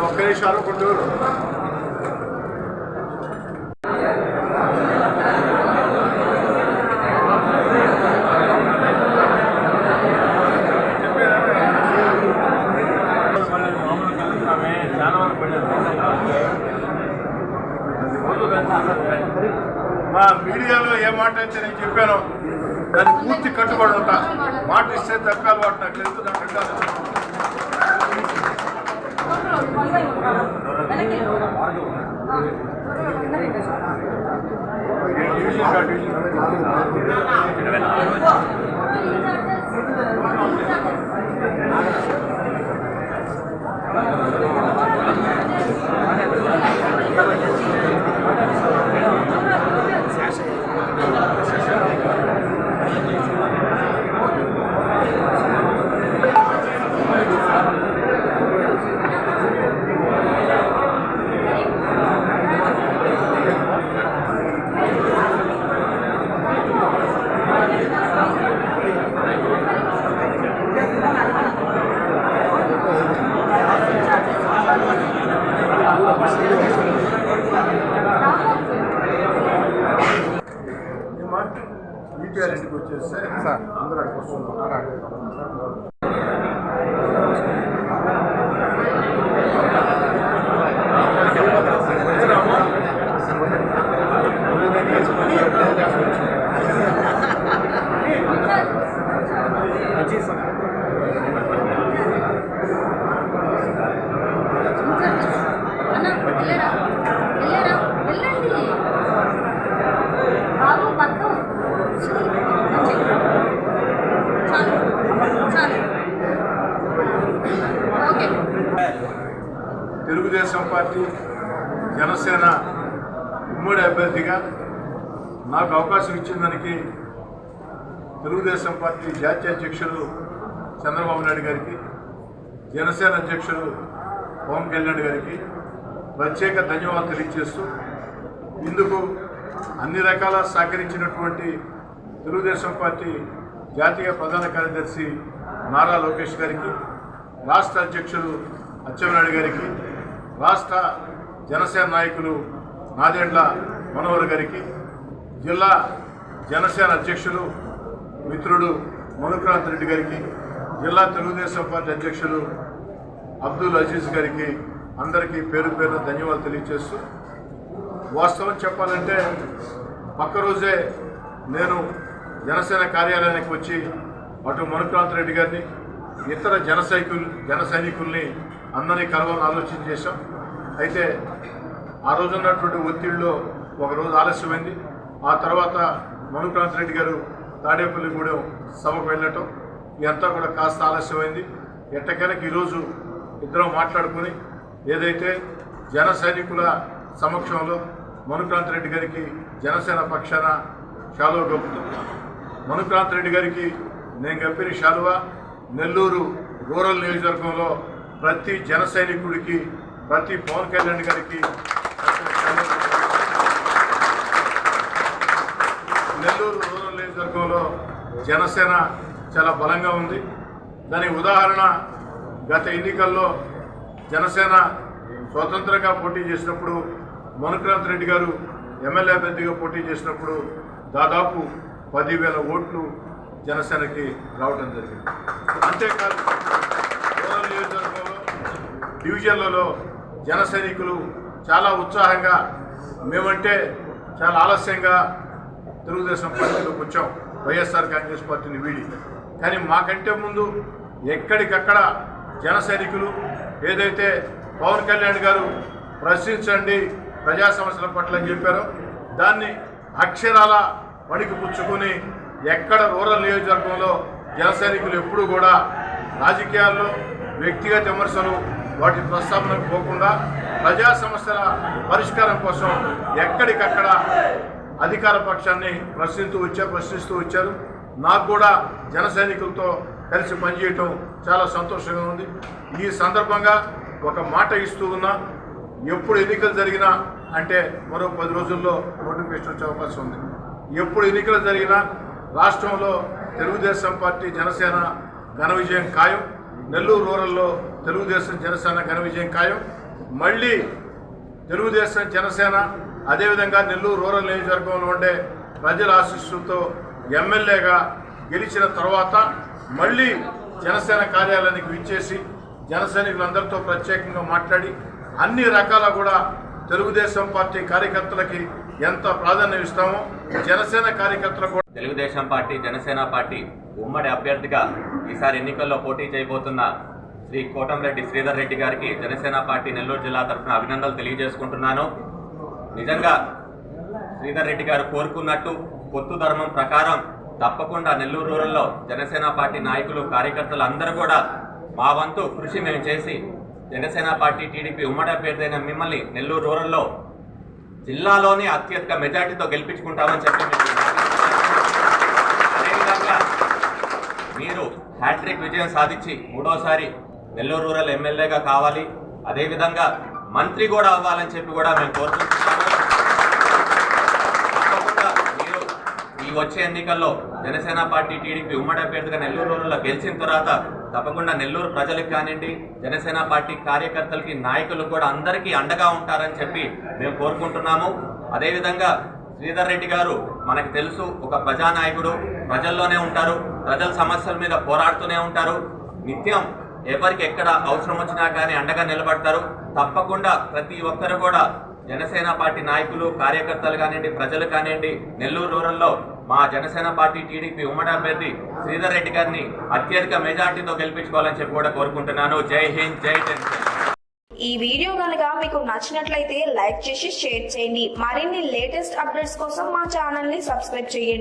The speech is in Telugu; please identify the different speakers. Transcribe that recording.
Speaker 1: ఒక్క నిమిషాలు కొంచెం మా మీడియాలో ఏ మాట అయితే నేను చెప్పానో దాన్ని పూర్తి కట్టుబడి ఉంటా. మాట ఇస్తే తప్పాలి వాటి నాకు తెలుసు. ఈపీఆర్ ఇంటికి వచ్చేస్తే సార్ అందరూ అక్కడికి వస్తున్నారు. తెలుగుదేశం పార్టీ జనసేన ఉమ్మడి అభ్యర్థిగా నాకు అవకాశం ఇచ్చిన దానికి తెలుగుదేశం పార్టీ జాతీయ అధ్యక్షులు చంద్రబాబు నాయుడు గారికి, జనసేన అధ్యక్షులు పవన్ కళ్యాణ్ గారికి ప్రత్యేక ధన్యవాదాలు తెలియజేస్తూ, ఇందుకు అన్ని రకాల సహకరించినటువంటి తెలుగుదేశం పార్టీ జాతీయ ప్రధాన కార్యదర్శి నారా లోకేష్ గారికి, రాష్ట్ర అధ్యక్షులు అచ్చెన్నాయుడు గారికి, రాష్ట్ర జనసేన నాయకులు నాదెండ్ల మనోహర్ గారికి, జిల్లా జనసేన అధ్యక్షులు మిత్రుడు మనుక్రాంత్ రెడ్డి గారికి, జిల్లా తెలుగుదేశం పార్టీ అధ్యక్షులు అబ్దుల్ అజీజ్ గారికి అందరికీ పేరు పేరున ధన్యవాదాలు తెలియజేస్తూ, వాస్తవం చెప్పాలంటే పక్క రోజే నేను జనసేన కార్యాలయానికి వచ్చి అటు మనుక్రాంత్ రెడ్డి గారిని, ఇతర జన సైనికుల్ని అందరినీ కలవాలని ఆలోచన చేశాం. అయితే ఆ రోజు ఉన్నటువంటి ఒత్తిడిలో ఒకరోజు ఆలస్యమైంది. ఆ తర్వాత మనుక్రాంత్ రెడ్డి గారు తాడేపల్లిగూడెం సభకు వెళ్ళటం ఇదంతా కూడా కాస్త ఆలస్యమైంది. ఎట్టకేలకు ఈరోజు ఇద్దరం మాట్లాడుకుని ఏదైతే జన సైనికుల సమక్షంలో మనుక్రాంత్ రెడ్డి గారికి జనసేన పక్షాన శాలువ కప్పుతున్నాం. మనుక్రాంత్ రెడ్డి గారికి నేను కప్పిన శాలువ నెల్లూరు రూరల్ నియోజకవర్గంలో ప్రతి జన సైనికుడికి, ప్రతి పవన్ కళ్యాణ్ గారికి, నెల్లూరు రూరల్ నియోజకవర్గంలో జనసేన చాలా బలంగా ఉంది. దానికి ఉదాహరణ గత ఎన్నికల్లో జనసేన స్వతంత్రంగా పోటీ చేసినప్పుడు మనుక్రాంత్ రెడ్డి గారు ఎమ్మెల్యే అభ్యర్థిగా పోటీ చేసినప్పుడు దాదాపు 10,000 ఓట్లు జనసేనకి రావడం జరిగింది. అంతేకాదు రూరల్ నియోజకవర్గంలో డివిజన్లలో జన సైనికులు చాలా ఉత్సాహంగా, మేమంటే చాలా ఆలస్యంగా తెలుగుదేశం పార్టీలోకి వచ్చాం, వైఎస్ఆర్ కాంగ్రెస్ పార్టీని వీడి. కానీ మాకంటే ముందు ఎక్కడికక్కడ జన సైనికులు ఏదైతే పవన్ కళ్యాణ్ గారు ప్రశ్నించండి ప్రజా సమస్యల పట్ల అని చెప్పారో దాన్ని అక్షరాల వణికి పుచ్చుకొని ఎక్కడ రూరల్ నియోజకవర్గంలో జన సైనికులు ఎప్పుడూ కూడా రాజకీయాల్లో వ్యక్తిగత విమర్శలు వాటి ప్రస్తావనకు పోకుండా ప్రజా సమస్యల పరిష్కారం కోసం ఎక్కడికక్కడ అధికార పక్షాన్ని ప్రశ్నిస్తూ వచ్చారు. నాకు కూడా జన సైనికులతో కలిసి పనిచేయటం చాలా సంతోషంగా ఉంది. ఈ సందర్భంగా ఒక మాట ఇస్తూ ఉన్నా, ఎప్పుడు ఎన్నికలు జరిగినా అంటే మరో 10 రోజుల్లో నోటిఫికేషన్ వచ్చే అవకాశం ఉంది. ఎప్పుడు ఎన్నికలు జరిగినా రాష్ట్రంలో తెలుగుదేశం పార్టీ జనసేన ఘన విజయం ఖాయం. నెల్లూరు రూరల్లో తెలుగుదేశం జనసేన ఘన విజయం ఖాయం. మళ్ళీ తెలుగుదేశం జనసేన అదేవిధంగా నెల్లూరు రూరల్ నియోజకవర్గంలో ఉండే ప్రజల ఆశీస్సులతో ఎమ్మెల్యేగా గెలిచిన తర్వాత మళ్ళీ జనసేన కార్యాలయానికి విచ్చేసి జనసైనికులందరితో ప్రత్యేకంగా మాట్లాడి అన్ని రకాల కూడా తెలుగుదేశం పార్టీ కార్యకర్తలకి ఎంత ప్రాధాన్యం ఇస్తామో జనసేన కార్యకర్తలు కూడా
Speaker 2: తెలుగుదేశం పార్టీ జనసేన పార్టీ ఉమ్మడి అభ్యర్థిగా ఈసారి ఎన్నికల్లో పోటీ చేయబోతున్న శ్రీ కోటంరెడ్డి శ్రీధర్ రెడ్డి గారికి జనసేన పార్టీ నెల్లూరు జిల్లా తరఫున అభినందనలు తెలియజేసుకుంటున్నాను. నిజంగా శ్రీధర్ రెడ్డి గారు కోరుకున్నట్టు పొత్తు ధర్మం ప్రకారం తప్పకుండా నెల్లూరు రూరల్లో జనసేన పార్టీ నాయకులు కార్యకర్తలు అందరూ కూడా మా వంతు కృషి మేము చేసి జనసేన పార్టీ టీడీపీ ఉమ్మడి అభ్యర్థి అయిన మిమ్మల్ని నెల్లూరు రూరల్లో జిల్లాలోనే అత్యధిక మెజార్టీతో గెలిపించుకుంటామని చెప్పి అదేవిధంగా మీరు హ్యాట్రిక్ విజయం సాధించి 3వసారి నెల్లూరు రూరల్ ఎమ్మెల్యేగా కావాలి, అదేవిధంగా మంత్రి కూడా అవ్వాలని చెప్పి కూడా మేము కోరుకుంటున్నాము. తప్పకుండా మీరు ఈ వచ్చే ఎన్నికల్లో జనసేన పార్టీ టీడీపీ ఉమ్మడి అభ్యర్థిగా నెల్లూరు రూరల్లో గెలిచిన తర్వాత తప్పకుండా నెల్లూరు ప్రజలకు కానివ్వండి, జనసేన పార్టీ కార్యకర్తలకి నాయకులకు కూడా అందరికీ అండగా ఉంటారని చెప్పి మేము కోరుకుంటున్నాము. అదేవిధంగా శ్రీధర్ రెడ్డి గారు మనకు తెలుసు, ఒక ప్రజానాయకుడు, ప్రజల్లోనే ఉంటారు, ప్రజల సమస్యల మీద పోరాడుతూనే ఉంటారు, నిత్యం ఎవరికి ఎక్కడ అవసరం వచ్చినా కానీ అండగా నిలబడతారు. తప్పకుండా ప్రతి ఒక్కరు కూడా జనసేన పార్టీ నాయకులు కార్యకర్తలు కానివ్వండి, ప్రజలు కానివ్వండి, నెల్లూరు రూరల్లో మా జనసేన పార్టీ టీడీపీ ఉమ్మడి అభ్యర్థి శ్రీధర్ రెడ్డి గారిని అత్యధిక మెజార్టీతో గెలిపించుకోవాలని చెప్పి కూడా కోరుకుంటున్నాను. జై హింద్, జై జనసేన.
Speaker 3: ఈ వీడియో కనుక మీకు నచ్చినట్లయితే లైక్ చేసి షేర్ చేయండి. మరిన్ని లేటెస్ట్ అప్డేట్స్ కోసం మా ఛానల్ ని సబ్స్క్రైబ్ చేయండి.